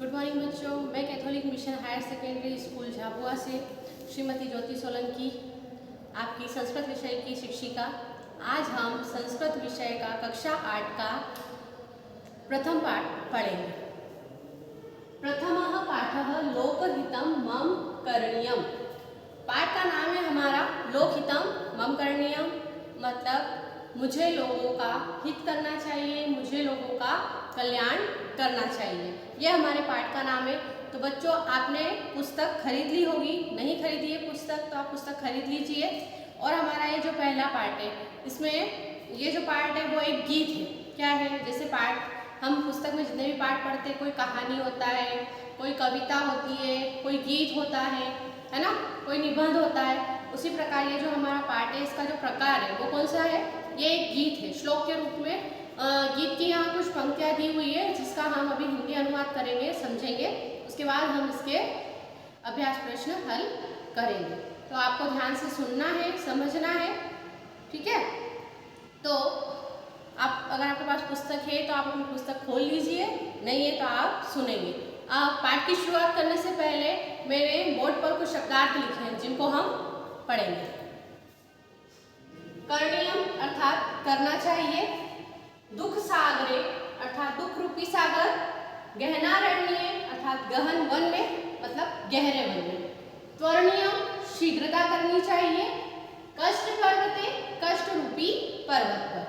Good morning बच्चों, मैं Catholic mission higher secondary school Jhabua से श्रीमती ज्योति सोलंकी आपकी संस्कृत विषय की शिक्षिका। आज हम संस्कृत विषय का कक्षा 8 का प्रथम पाठ पढ़ेंगे। प्रथमः पाठः लोकहितं मम करणीयम। पाठ का नाम है हमारा लोकहितं मम करणीयम, मतलब मुझे लोगों का हित करना चाहिए, मुझे लोगों का कल्याण करना चाहिए। यह हमारे पाठ का नाम है। तो बच्चों, आपने पुस्तक खरीद ली होगी, नहीं खरीदी है पुस्तक तो आप पुस्तक खरीद लीजिए। और हमारा ये जो पहला पार्ट है, इसमें ये जो पार्ट है वो एक गीत है। क्या है? जैसे पाठ हम पुस्तक में जितने भी पाठ पढ़ते हैं, कोई कहानी होता है, कोई कविता होती है, कोई गीत होता है ना, कोई निबंध होता है। उसी प्रकार ये जो हमारा पाठ है, इसका जो प्रकार है वो कौन सा है? ये एक गीत है। श्लोक के रूप में गीत की यहाँ कुछ पंक्तियाँ दी हुई है, जिसका हम अभी हिंदी अनुवाद करेंगे, समझेंगे। उसके बाद हम इसके अभ्यास प्रश्न हल करेंगे। तो आपको ध्यान से सुनना है, समझना है, ठीक है? तो आप अगर आपके पास पुस्तक है तो आप अपनी पुस्तक खोल लीजिए, नहीं है तो आप सुनेंगे। पाठ की शुरुआत करने से पहले मैंने बोर्ड पर कुछ शब्दार्थ लिखे हैं, जिनको हम पढ़ेंगे। करणीयम अर्थात करना चाहिए, दुख सागरे अर्थात दुख रूपी सागर, गहनारण्य अर्थात गहन वन में मतलब गहरे वन में, त्वरणीयम शीघ्रता करनी चाहिए, कष्ट पर्वते कष्ट रूपी पर्वत पर,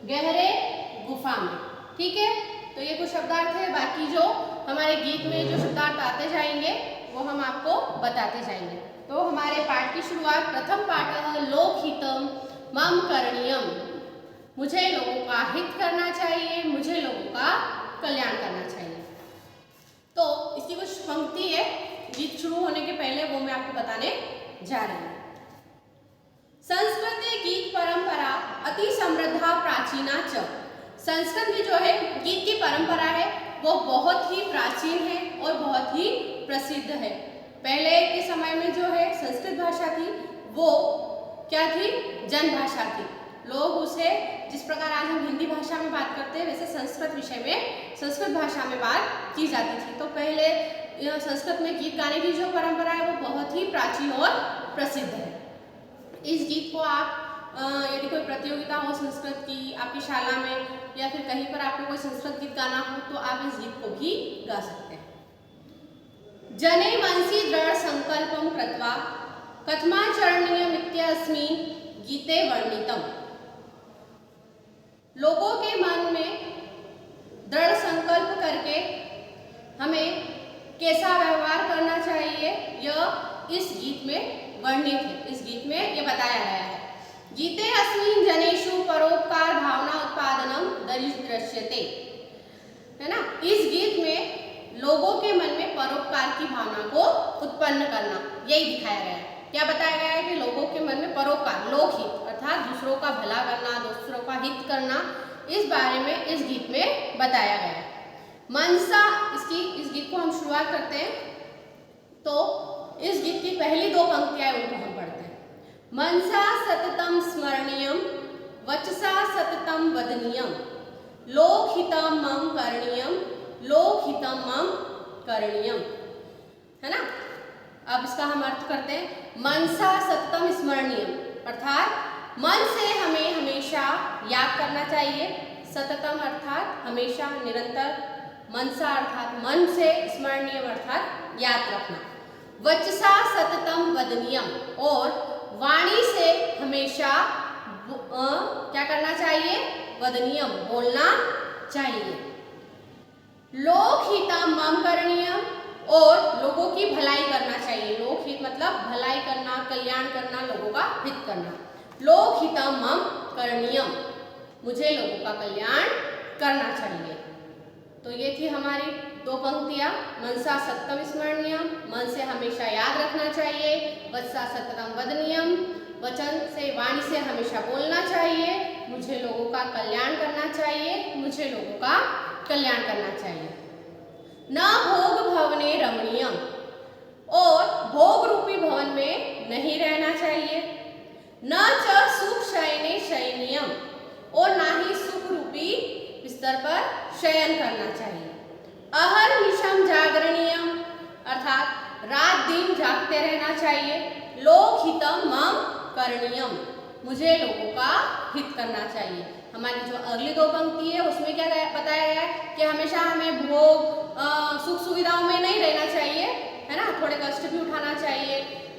गहरे गुफा में। ठीक है, तो ये कुछ शब्दार्थ है। बाकी जो हमारे गीत में जो शब्दार्थ आते जाएंगे वो हम आपको बताते जाएंगे। तो हमारे पाठ की शुरुआत, प्रथम पाठ लोकहितं मम करणीयम, मुझे लोगों का हित करना चाहिए, मुझे लोगों का कल्याण करना चाहिए। तो इसकी कुछ पंक्ति है, गीत शुरू होने के पहले वो मैं आपको बताने जा रही हूँ। संस्कृत गीत परंपरा अति समृद्धा प्राचीना च। संस्कृत में जो है गीत की परंपरा है वो बहुत ही प्राचीन है और बहुत ही प्रसिद्ध है। पहले के समय में जो है संस्कृत भाषा थी वो क्या थी? जन भाषा थी। लोग उसे, जिस प्रकार आज हम हिंदी भाषा में बात करते हैं, वैसे संस्कृत विषय में संस्कृत भाषा में बात की जाती थी। तो पहले संस्कृत में गीत गाने की जो परंपरा है वो बहुत ही प्राचीन और प्रसिद्ध है। इस गीत को आप यदि कोई प्रतियोगिता हो संस्कृत की आपकी शाला में, या फिर कहीं पर आपको कोई संस्कृत गीत गाना हो, तो आप इस गीत को भी गा सकते हैं। जने मनसि दृढ़ संकल्पम कृत्वा कथमाचरणीयमित्यस्मिन् गीते वर्णितम्। लोगों के मन में दृढ़ संकल्प करके हमें कैसा व्यवहार करना चाहिए, यह इस गीत में वर्णित है। इस गीत में यह बताया गया है। गीते अस्मिन् जनेषु परोपकार भावना उत्पादनम दृश्यते, है ना। इस गीत में लोगों के मन में परोपकार की भावना को उत्पन्न करना, यही दिखाया गया है। क्या बताया गया है कि लोगों के मन में परोपकार, लोकहित अर्थात दूसरों का भला करना, दूसरों का हित करना, इस बारे में इस गीत में बताया गया है। मनसा, इस गीत को हम शुरुआत करते हैं। तो इस गीत की पहली दो पंक्तियां उनको हम पढ़ते हैं। मनसा सततम स्मरणीयम वचसा सततम वदनीयम, लोकहितं मम करणीयम, लोकहितं मम करणीयम, है ना। अब इसका हम अर्थ करते हैं। मनसा सततम स्मरणीयम अर्थात मन से हमें हमेशा याद करना चाहिए। सततम अर्थात हमेशा, निरंतर। मनसा अर्थात मन से, स्मरणीयम अर्थात याद रखना। वचसा सततम वदनीयम, और वाणी से हमेशा क्या करना चाहिए? वदनीयम, बोलना चाहिए। लोकहितं मम करणीयम, और लोगों की भलाई करना चाहिए। लोकहित मतलब भलाई करना, कल्याण करना, लोगों का हित करना। लोकहितं मम करणीयम, मुझे लोगों का कल्याण करना चाहिए। तो ये थी हमारी दो पंक्तियां। मनसा सततम स्मरणीयम, मन से हमेशा याद रखना चाहिए। वचसा सततम वदनीयम, वचन से, वाणी से हमेशा बोलना चाहिए। मुझे लोगों का कल्याण करना चाहिए, मुझे लोगों का कल्याण करना चाहिए। न भोग भवने रमणीयम, और भोग रूपी भवन में नहीं रहना चाहिए। न च सुख शयने शयनीयम, और ना ही सुख रूपी बिस्तर पर शयन करना चाहिए। अहर्निशम जागरणीयम अर्थात रात दिन जागते रहना चाहिए। लोकहितम मम करणीयम, मुझे लोगों का हित करना चाहिए। हमारी जो अगली दो पंक्ति है उसमें क्या बताया गया है कि हमेशा हमें भोग सुख सुविधाओं में नहीं रहना चाहिए, है ना, थोड़े कष्ट भी उठाना चाहिए,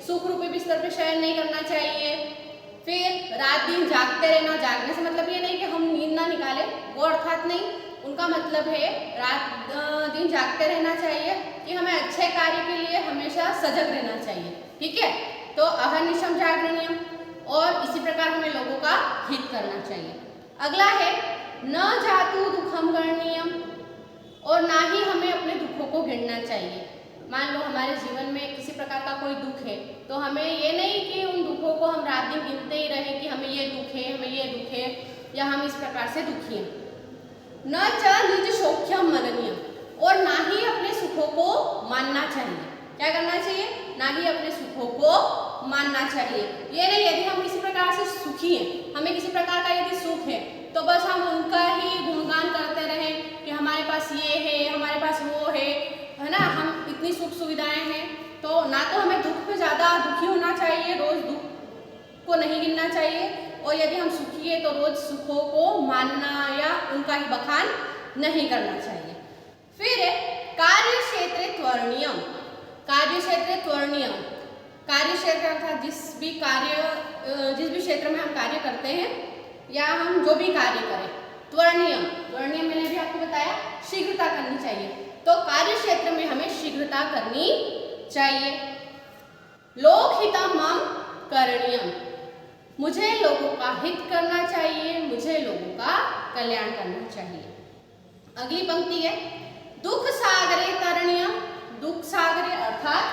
सुख रूपी बिस्तर पे शयन नहीं करना चाहिए। फिर रात दिन जागते रहना, जागने से मतलब ये नहीं कि हम नींद ना निकाले, वो अर्थात नहीं, उनका मतलब है रात दिन जागते रहना चाहिए कि हमें अच्छे कार्य के लिए हमेशा सजग रहना चाहिए। ठीक है, तो अहर्निशम जागरणीयम, और इसी प्रकार हमें लोगों का हित करना चाहिए। अगला है न जातु दुखम गणनीयम, और ना ही हमें अपने दुखों को गिनना चाहिए। मान लो हमारे जीवन में किसी प्रकार का कोई दुख है, तो हमें ये नहीं कि उन दुखों को हम रात दिन गिनते ही रहें कि हमें ये दुख है, हमें ये दुख है, या हम इस प्रकार से दुखी हैं। न च निज शोख्यम मननीयम, और ना ही अपने सुखों को मानना चाहिए। क्या करना चाहिए? ना ही अपने सुखों को मानना चाहिए। ये नहीं यदि हम किसी प्रकार से सुखी हैं, हमें किसी प्रकार का यदि सुख है, तो बस हम उनका ही गुणगान करते रहें कि हमारे पास ये है, हमारे पास वो है ना, हम इतनी सुख सुविधाएं हैं। तो ना तो हमें दुख पे ज़्यादा दुखी होना चाहिए, रोज दुख को नहीं गिनना चाहिए, और यदि हम सुखी है तो रोज सुखों को मानना या उनका ही बखान नहीं करना चाहिए। फिर कार्य क्षेत्र त्वरणीयम, कार्य क्षेत्र त्वरणीयम, कार्य क्षेत्र अर्थात जिस भी क्षेत्र में हम कार्य करते हैं या हम जो भी कार्य करें, त्वरणीयम, त्वरणीयम मैंने भी आपको बताया शीघ्रता करनी चाहिए, तो कार्य क्षेत्र में हमें शीघ्रता करनी चाहिए। लोकहितम मम करणीयम, मुझे लोगों का हित करना चाहिए, मुझे लोगों का कल्याण करना चाहिए। अगली पंक्ति है दुख सागरे तरणीयम, दुख सागरे अर्थात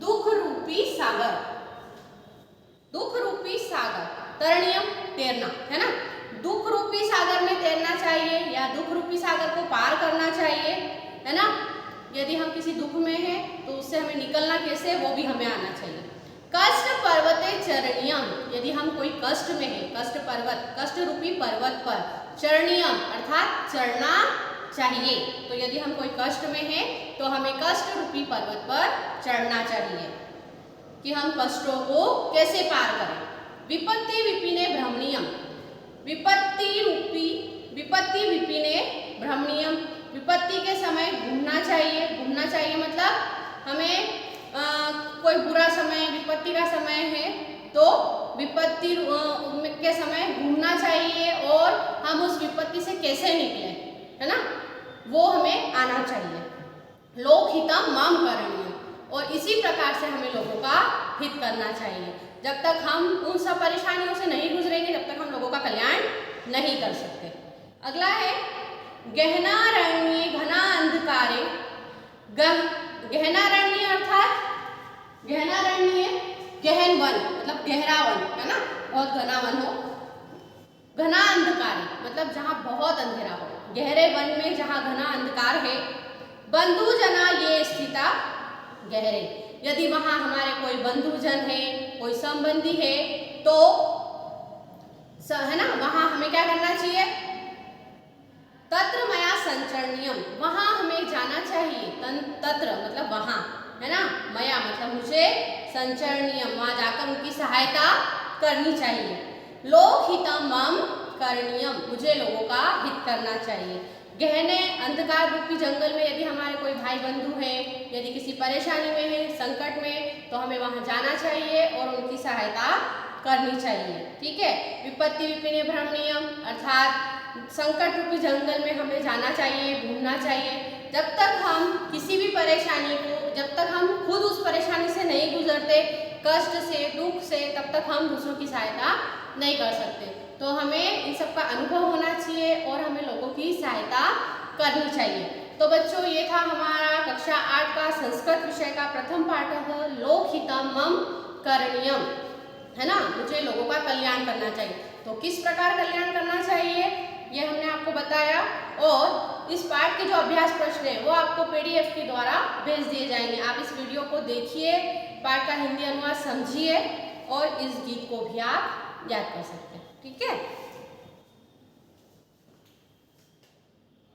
दुख रूपी सागर, दुख रूपी सागर, तरणीयम तैरना, है ना, दुख रूपी सागर में तैरना चाहिए या दुख रूपी सागर को पार करना चाहिए, है ना। यदि हम किसी दुख में हैं तो उससे हमें निकलना कैसे, वो भी हमें आना चाहिए। कष्ट पर्वते चरणीयम, यदि हम कोई कष्ट में हैं, कष्ट पर्वत, कष्ट रूपी पर्वत पर, चरणीयम अर्थात चढ़ना चाहिए। तो यदि हम कोई कष्ट में हैं तो हमें कष्ट रूपी पर्वत पर चढ़ना चाहिए कि हम कष्टों को कैसे पार करें। विपत्ति विपिने भ्रमणीयम, विपत्ति विपिने भ्रमणीयम, विपत्ति के समय घूमना चाहिए। घूमना चाहिए मतलब हमें कोई बुरा समय, विपत्ति का समय है तो विपत्ति के समय घूमना चाहिए और हम उस विपत्ति से कैसे निकलें, है ना, वो हमें आना चाहिए। लोकहितम मम करणीयम, और इसी प्रकार से हमें लोगों का हित करना चाहिए। जब तक हम उन सब परेशानियों से नहीं गुजरेंगे तब तक हम लोगों का कल्याण नहीं कर सकते। अगला है गहनारण्ये घना अंधकारे, गहनारण्य अर्थात गहनारण्य गहन वन मतलब गहरा वन, है ना, बहुत घना वन हो। घना अंधकार मतलब जहाँ बहुत अंधेरा हो, गहरे वन में जहाँ घना अंधकार है। बंधु जना ये स्थिता गहरे, यदि वहाँ हमारे कोई बंधुजन है, कोई संबंधी है तो है ना, वहाँ हमें क्या करना चाहिए, तत्र मया संचरणीयम, वहाँ हमें जाना चाहिए। तत्र मतलब वहाँ, है ना, मया मतलब मुझे, संचरणीयम वहाँ जाकर उनकी सहायता करनी चाहिए। लोकहितम मम करणीयम, मुझे लोगों का हित करना चाहिए। गहने अंधकार रूपी जंगल में यदि हमारे कोई भाई बंधु है, यदि किसी परेशानी में है, संकट में, तो हमें वहाँ जाना चाहिए और उनकी सहायता करनी चाहिए। ठीक है, विपत्ति विपिने भ्रमणीयम अर्थात संकट रूपी जंगल में हमें जाना चाहिए, घूमना चाहिए। जब तक हम किसी भी परेशानी को, जब तक हम खुद उस परेशानी से नहीं गुजरते, कष्ट से, दुख से, तब तक हम दूसरों की सहायता नहीं कर सकते। तो हमें इन सब का अनुभव होना चाहिए और हमें लोगों की सहायता करनी चाहिए। तो बच्चों, ये था हमारा कक्षा 8 का संस्कृत विषय का प्रथम पाठ, लोकहितम मम करणीयम, है ना, मुझे लोगों का कल्याण करना चाहिए। तो किस प्रकार कल्याण करना चाहिए ये हमने आपको बताया, और इस पाठ के जो अभ्यास प्रश्न है वो आपको PDF के द्वारा भेज दिए जाएंगे। आप इस वीडियो को देखिए, पाठ का हिंदी अनुवाद समझिए और इस गीत को भी आप याद कर सकते हैं। ठीक है।